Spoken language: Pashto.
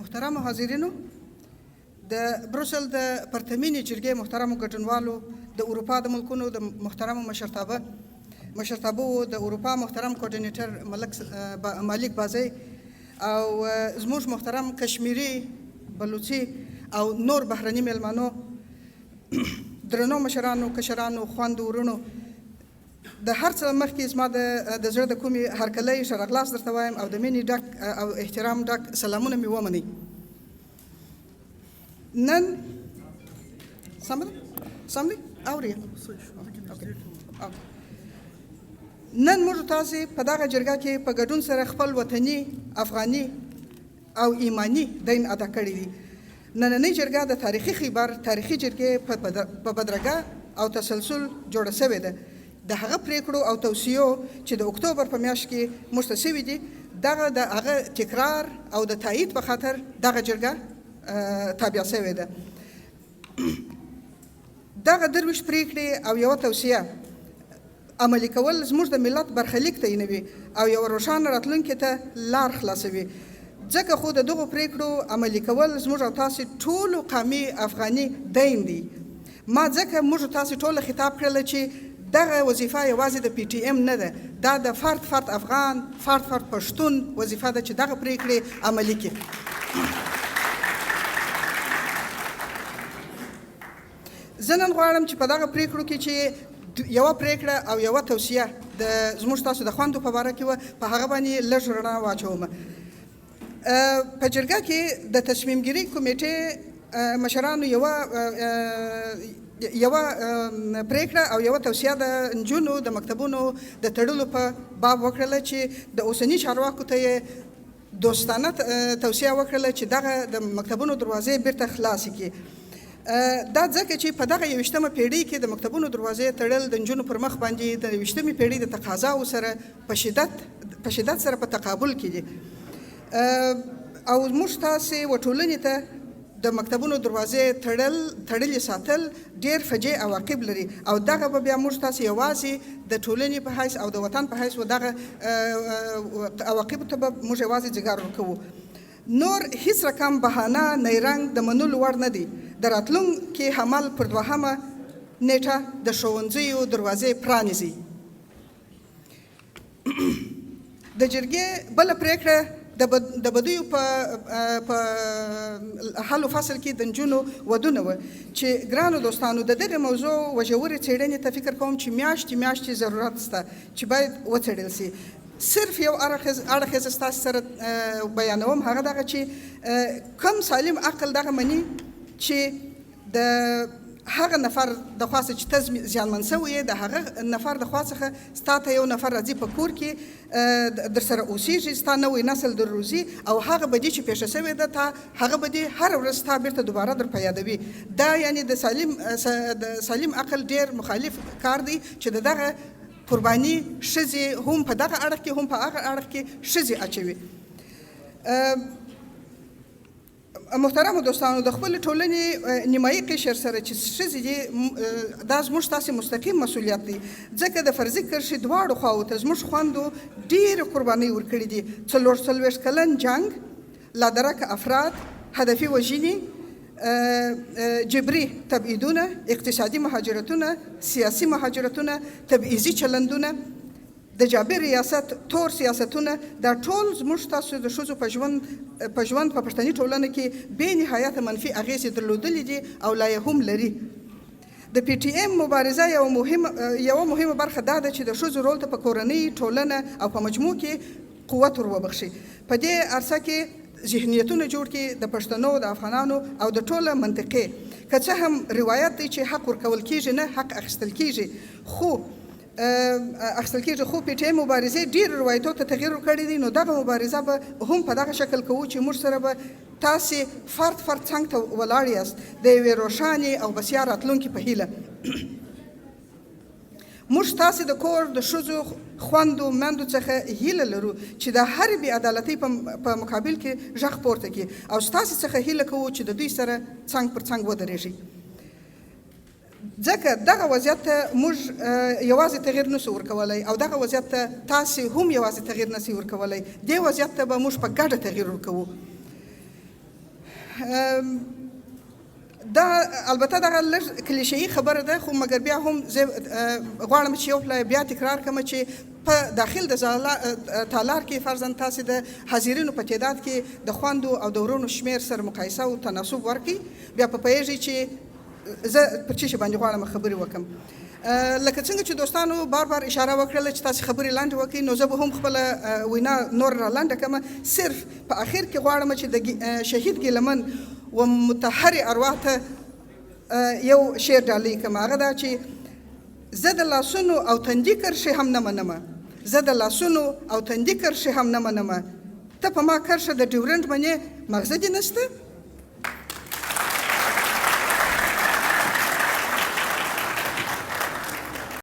محترمو حاضرینو، د بروسل د پرتمینې جرګې محترمو ګډونوالو، د اروپا د ملکونو د محترمو مشرتابو، د اروپا محترم کوارډینیټر مالک بازی او زموږ محترم کشمیری، بلوچي او نور بهرني میلمانو، درنو مشرانو، کشرانو، خویندو، ورونو، د هر څه مخکې زما د زړه د کومې هرکلی ښه راغلاست درته وایم او د مینې ډک او احترام ډک سلامونه مې ومنئ. نن سم دی اوري نن موږ تاسې په دغه جرګه کې په ګډون سره خپل وطني، افغاني او ایماني دین ادا کړی دي. نننۍ جرګه د تاریخي خیبر تاریخي جرګې په بدرګه او تسلسل جوړه شوې ده. د هغه پریکړو او توصیو چې د اکتوبر په میاشت کې موږ ته شوي دي، دغه د هغه تکرار او د تایید په خاطر دغه جرګه تابع شوې ده. دغه درویشت پریکړې او یوه توصیه عملي کول زموږ د ملت برخلیک تعینوي او یوه روښانه راتلونکي ته لار خلاصوي. ځکه خو د دغو پریکړو عملي کول زموږ او تاسې ټولو قومي افغاني دین دی. ما ځکه موږ تاسې ټوله خطاب کړله چې دغه وظیفه یوازې د پی ټي ایم نه ده، دا د فرد افغان، فرد پښتون وظیفه ده چې دغه پریکړې عملي کړي. زه نن غواړم چې په دغه پریکړو کې چې یوه پریکړه او یوه توصیه د زموږ تاسو د خویندو په باره کې وه، په هغه باندې لږ رڼا واچوم. په جرګه کې د تصمیم ګیرۍ کمیټې مشرانو یوه پریکړه او یوه توصیه د نجونو د مکتبونو د تړلو په باب وکړله چې د اوسني چارواکو ته یې دوستانه توصیه وکړله چې دغه د مکتبونو دروازې بیرته خلاصې کړي. دا ځکه چې په دغه 21مه پیړۍ کې د مکتبونو دروازې تړل د نجونو پر مخ باندې د 21مې پیړۍ د تقاضاو سره په شدت سره په تقابل کې دي او موږ تاسې و ټولنې ته د مکتبونو دروازې تړلې ساتل ډېر فجیع عواقب لري او دغه به بیا موږ تاسې یوازې د ټولنې په حیث او د وطن په حیث و دغه عواقبو ته به موږ یوازې ځګار ورکوو. نور هیڅ رقم بهانه نیرنګ د منلو وړ نه دی. د راتلونکي حمل پر 2مه نیټه د ښوونځیو دروازې پرانیزي. د جرګې بله پریکړه د بدیو په حل و فصل کې د نجونو ودونه وه چې ګرانو دوستانو د دغې موضوع وژورې څېړنې ته فکر کوم چې میاشتې ضرورت شته چې باید وڅېړل شي. صرف یو اړخیز ستاسې سره بیانوم، هغه دغه چې کم سالم عقل دغه مني چې د هغه نفر د خوا څخه چې ته زیانمن شوی یې، د هغه نفر د خوا څخه ستا ته یو نفر راځي په کور کې در سره اوسیږي، ستا نوی نسل در روزي او هغه بدي چې پیښه شوې ده هغه بدي هره ورځ ستا بیرته دوباره در په یادوي. دا یعنی د سالم عقل ډېر مخالف کار دی چې دغه قرباني ښځې هم په دغه اړخ کې هم په هغه اړخ کې ښځې اچوي. محترمو دوستانو، د خپل ټولنې نیمایي قشر سره چې ښځې دي، دا زموږ تاسې مستقیم مسؤلیت دی، ځکه د فرضي کرښې دواړو خواو ته زموږ خویندو ډېرې قربانۍ ورکړي دي. 40 کلن جنګ، لادرکه افراد، هدفي وژنې، جبري تبعیدونه، اقتصادي مهاجرتونه، سیاسي مهاجرتونه، تبعیضي چلندونه، د جابر ریاست تور سیاستونه، دا ټول زموږ تاسو د ښځو په ژوند په پښتني ټولنه کې بې نهایته منفي اغېزې درلودلې دي او لا یې هم لري. د پی ټي ایم مبارزه یوه مهمه برخه دا ده چې د ښځو رول ته په کورنۍ، ټولنه او په مجموع کې قوت ور وبخښي. په دې عرصه کې ذهنیتونه جوړ کړي د پښتنو، د افغانانو او د ټوله منطقې. که څه هم روایت دی چې حق ورکول کېږي نه حق اخیستل کېږي، خو پی ټي ایم مبارزې ډېرو روایتو ته تغییر ورکړی دی. نو دغه مبارزه به هم په دغه شکل کوو چې موږ سره به تاسې فرد څنګ ته ولاړ یاست د یوې روښانې او بسیا راتلونکي په هیله. موږ تاسې د کور د ښځو، خویندو، میندو څخه هیله لرو چې د هرې بې عدالتۍ په مقابل کې غږ پورته کړي او ستاسې څخه هیله کوو چې د دوی سره څنګ پر څنګ ودرېږئ. ځکه دغه وضعیت ته موږ یوازې تغییر نشو ورکولی او دغه وضعیت ته تاسې هم یوازې تغییر نشئ ورکولی. دې وضعیت ته به موږ په ګډه تغییر ورکوو. دا البته دغه لږ کلیشه‌ایي خبره ده خو مګر بیا هم زه غواړم چې یو پله بیا تکرار کړم چې په داخل د تالار کې فرضاً تاسې د حاضرینو په تعداد کې د خویندو او د ورونو شمېر سره مقایسه او تناسب ورکړي بیا په پوهېږئ چې زه پر څه شي باندې غواړم خبرې وکړم. لکه څنګه چې دوستانو بار بار اشاره وکړله چې تاسې خبرې لنډې وکړئ نو زه به هم خپله وینا نور را لنډه کړم. صرف په اخر کې غواړم چې د شهید ګیلمن و متحرې ارواح ته یو شعر ډالۍ کړم. هغه دا چې زه د لاسونو او تندي کرښې هم نه منمه، زه د لاسونو او تندي کرښې هم نه منمه، ته په ما کرښه د ډیورنډ منې مغزه دې نشته؟